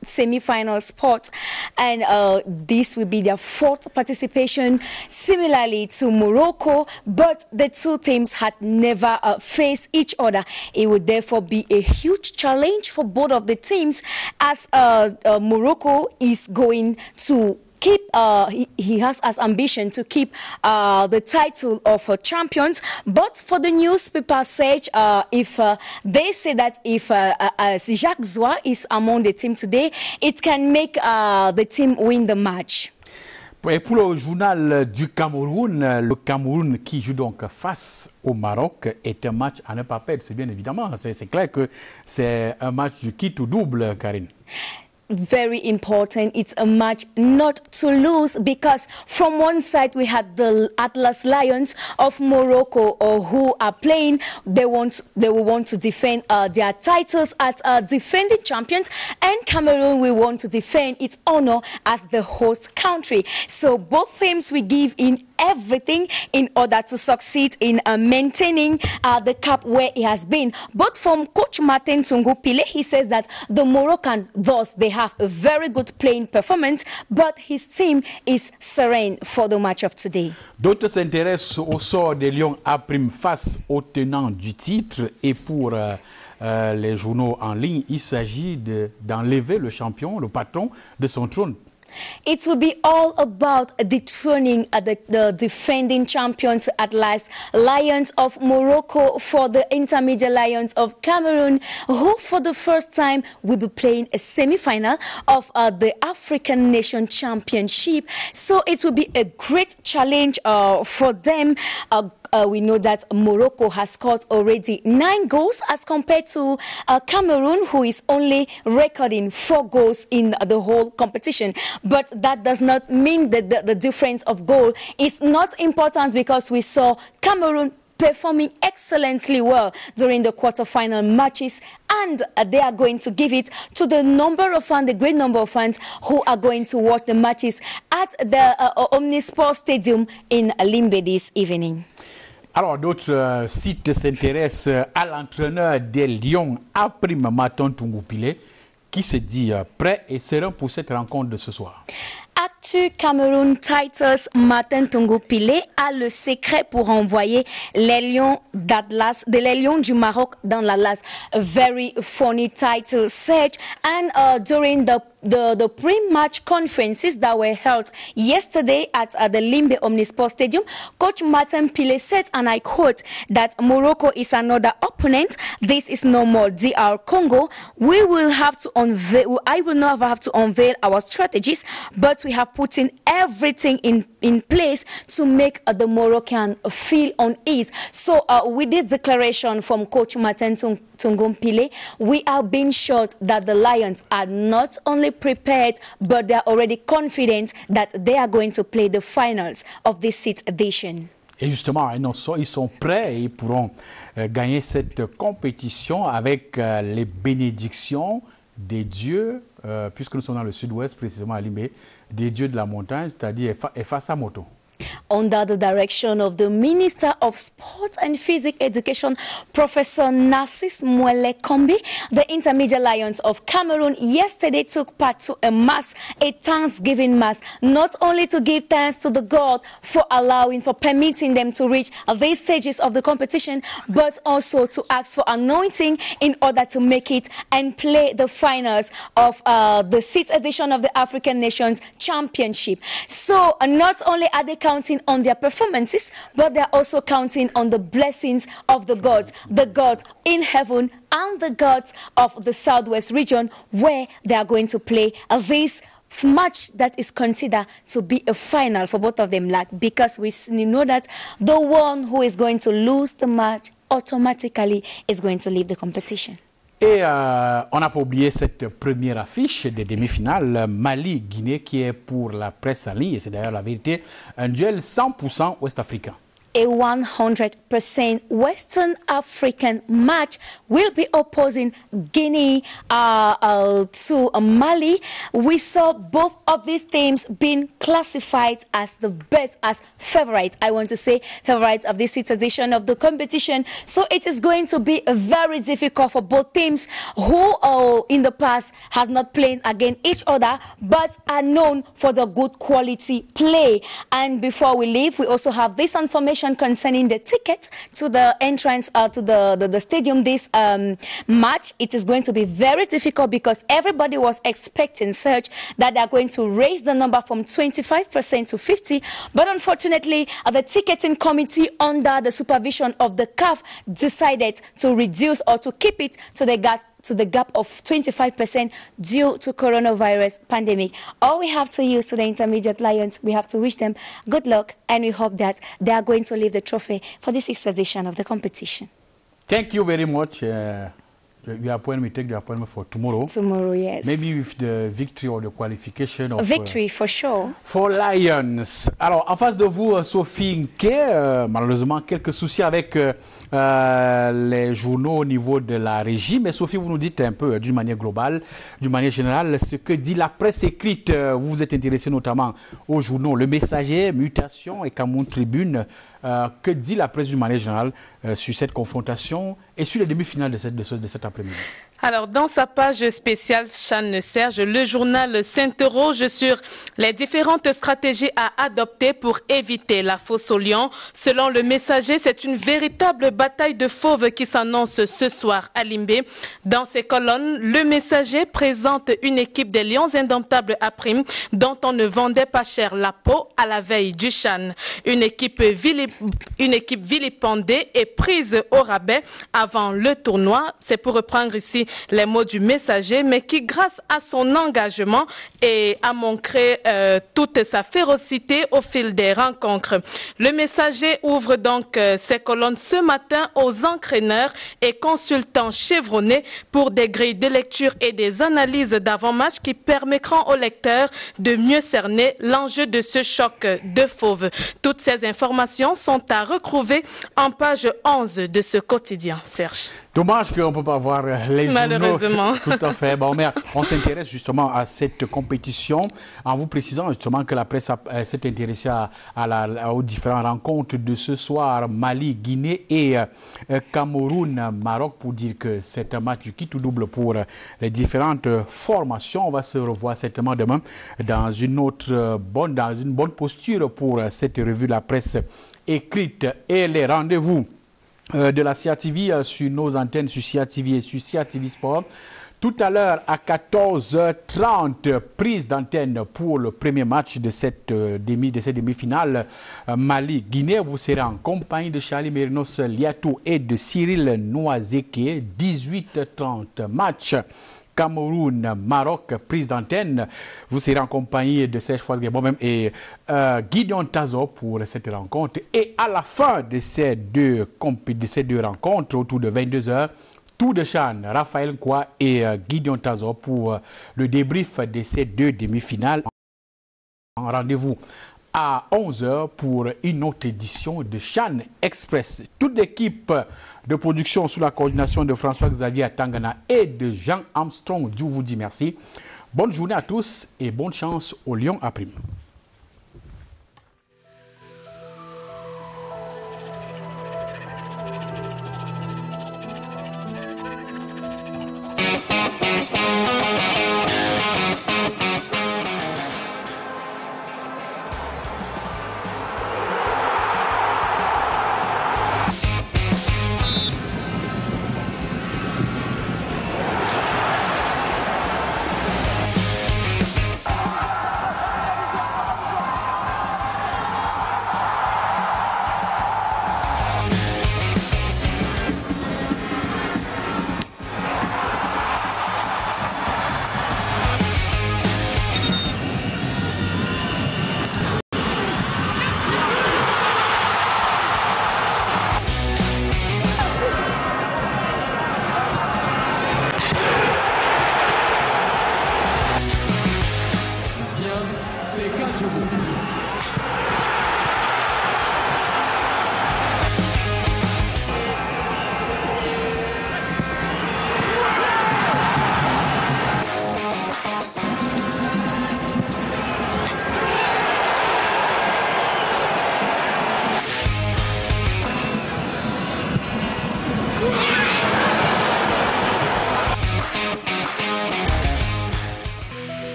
semi-final spot, and this will be their fourth participation, similarly to Morocco, but the two teams had never faced each other. It would therefore be a huge challenge for both of the teams, as Morocco is going to keep, he has as ambition to keep the title of champions. But for the newspaper sage, if they say that if Jacques Zoua is among the team today, it can make the team win the match. Et pour le journal du Cameroun, le Cameroun qui joue donc face au Maroc est un match à ne pas perdre, c'est bien évidemment. C'est clair que c'est un match du quitte ou double, Karine. Very important. It's a match not to lose, because from one side we had the Atlas Lions of Morocco who are playing. They will want to defend their titles as defending champions, and Cameroon will want to defend its honor as the host country. So both teams will give in everything in order to succeed in maintaining the cup where it has been. But from Coach Martin Tungu-Pile, he says that the Moroccan, thus they have a very good playing performance, but his team is serene for the match of today. D'autres s'intéressent au sort des Lions A' face au tenant du titre, et pour les journaux en ligne, il s'agit d'enlever le champion, le patron de son trône. It will be all about dethroning the defending champions at last, Lions of Morocco, for the intermediate Lions of Cameroon, who for the first time will be playing a semi-final of the African Nation Championship. So it will be a great challenge for them. We know that Morocco has scored already 9 goals as compared to Cameroon, who is only recording 4 goals in the whole competition. But that does not mean that the difference of goal is not important, because we saw Cameroon performing excellently well during the quarter-final matches, and they are going to give it to the number of fans, the great number of fans who are going to watch the matches at the Omnisport Stadium in Limbe this evening. Alors, d'autres sites s'intéressent à l'entraîneur des Lions A', Martin Tungu-Pile, qui se dit prêt et serein pour cette rencontre de ce soir. Actu Cameroun Titles, Martin Tungu-Pile a le secret pour envoyer les Lions d'Atlas, les Lions du Maroc dans l'Atlas. A very funny title said, and during the pre-match conferences that were held yesterday at the Limbe Omnisport Stadium, Coach Martin Pile said, and I quote, that Morocco is another opponent. This is no more DR Congo. We will have to unveil, I will not have to unveil our strategies, but we have put in everything in place to make the Moroccan feel on ease. So with this declaration from Coach Martin Tungu-Pile, we are being assured that the Lions are not only prepared, but they are already confident that they are going to play the finals of this 6th edition. Et justement, ils sont prêts et ils pourront gagner cette compétition avec les bénédictions des dieux, puisque nous sommes dans le sud-ouest, précisément à Limbe, des dieux de la montagne, c'est-à-dire Efasa Moto. Under the direction of the Minister of Sport and Physics Education, Professor Narcisse Mwele Kombi. The Intermediate Lions of Cameroon yesterday took part to a mass, a Thanksgiving mass, not only to give thanks to the God for permitting them to reach these stages of the competition, but also to ask for anointing in order to make it and play the finals of the 6th edition of the African Nations Championship. So not only are they counting on their performances, but they're also counting on the blessings of the God in heaven and the gods of the Southwest region, where they are going to play this match that is considered to be a final for both of them, because we know that the one who is going to lose the match automatically is going to leave the competition. Et on n'a pas oublié cette première affiche des demi-finales, Mali-Guinée, qui est pour la presse en ligne, et c'est d'ailleurs la vérité, un duel 100% ouest-africain. A 100% Western African match will be opposing Guinea to Mali. We saw both of these teams being classified as the best, as favorites. I want to say favorites of this 6th edition of the competition. So it is going to be very difficult for both teams who in the past has not played against each other, but are known for the good quality play. And before we leave, we also have this information concerning the ticket to the entrance to the stadium this match. It is going to be very difficult because everybody was expecting such that they are going to raise the number from 25% to 50%. But unfortunately, the ticketing committee under the supervision of the CAF decided to reduce or to keep it to the gap of 25% due to coronavirus pandemic. All we have to use to the Intermediate Lions, we have to wish them good luck, and we hope that they are going to leave the trophy for the 6th edition of the competition. Thank you very much. We take the appointment for tomorrow. Tomorrow, yes. Maybe with the victory or the qualification of... Victory, for sure. For Lions. Alors, en face de vous, Sophie Nké, malheureusement, quelques soucis avec les journaux au niveau de la régie. Mais Sophie, vous nous dites un peu, d'une manière globale, d'une manière générale, ce que dit la presse écrite. Vous vous êtes intéressé notamment aux journaux Le Messager, Mutation et Cameroun Tribune. Que dit la presse d'une manière générale sur cette confrontation et sur les demi-finales de cet après-midi? Alors, dans sa page spéciale Chan Serge, le journal s'interroge sur les différentes stratégies à adopter pour éviter la fosse aux lions. Selon Le Messager, c'est une véritable bataille de fauves qui s'annonce ce soir à Limbé. Dans ses colonnes, Le Messager présente une équipe des Lions indomptables à prime dont on ne vendait pas cher la peau à la veille du Chan. Une équipe vilipendée et prise au rabais avant le tournoi. C'est pour reprendre ici les mots du Messager, mais qui, grâce à son engagement, a montré toute sa férocité au fil des rencontres. Le Messager ouvre donc ses colonnes ce matin aux entraîneurs et consultants chevronnés pour des grilles de lecture et des analyses d'avant-match qui permettront aux lecteurs de mieux cerner l'enjeu de ce choc de fauves. Toutes ces informations sont à retrouver en page 11 de ce quotidien, Serge. Dommage qu'on ne peut pas voir les Malheureusement. journaux. Tout à fait. Bon, mais on s'intéresse justement à cette compétition en vous précisant justement que la presse s'est intéressée aux différentes rencontres de ce soir, Mali, Guinée et Cameroun, Maroc, pour dire que c'est un match qui tout double pour les différentes formations. On va se revoir certainement demain dans une bonne posture pour cette revue de la presse écrite et les rendez-vous de la CIATV sur nos antennes sur CIATV et sur CIATV Sport. Tout à l'heure à 14h30, prise d'antenne pour le premier match de cette demi-finale Mali-Guinée. Vous serez en compagnie de Charlie Merinos Liatou et de Cyril Noiseke. 18h30, match Cameroun-Maroc, prise d'antenne. Vous serez en compagnie de Serge Foisguet-Bomem et Gideon Tazo pour cette rencontre. Et à la fin de ces deux rencontres, autour de 22h, Tour de Chan, Raphaël Nkwa et Gideon Tazo pour le débrief de ces deux demi-finales. Rendez-vous à 11h pour une autre édition de Chan Express. Toute l'équipe de production sous la coordination de François-Xavier Tangana et de Jean Armstrong, Dieu vous dit merci. Bonne journée à tous et bonne chance au Lion à prime.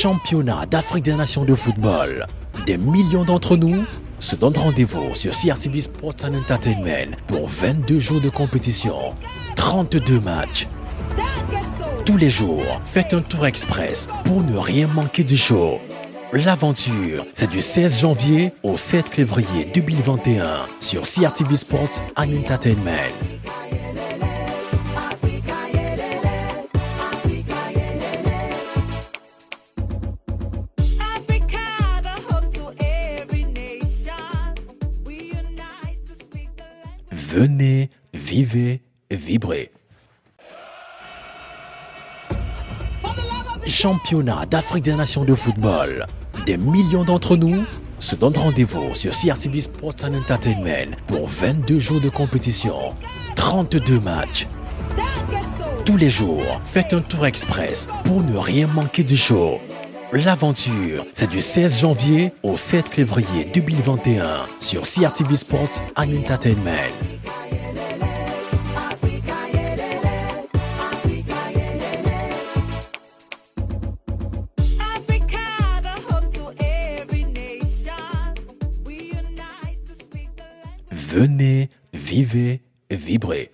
Championnat d'Afrique des Nations de football. Des millions d'entre nous se donnent rendez-vous sur CRTV Sports and Entertainment pour 22 jours de compétition, 32 matchs. Tous les jours, faites un tour express pour ne rien manquer du show. L'aventure, c'est du 16 janvier au 7 février 2021 sur CRTV Sports and Entertainment. Venez, vivez, vibrez. Championnat d'Afrique des Nations de football. Des millions d'entre nous se donnent rendez-vous sur CRTV Sports and Entertainment pour 22 jours de compétition, 32 matchs. Tous les jours, faites un tour express pour ne rien manquer du show. L'aventure, c'est du 16 janvier au 7 février 2021 sur CRTV Sports and Entertainment. Venez, vivez, vibrez.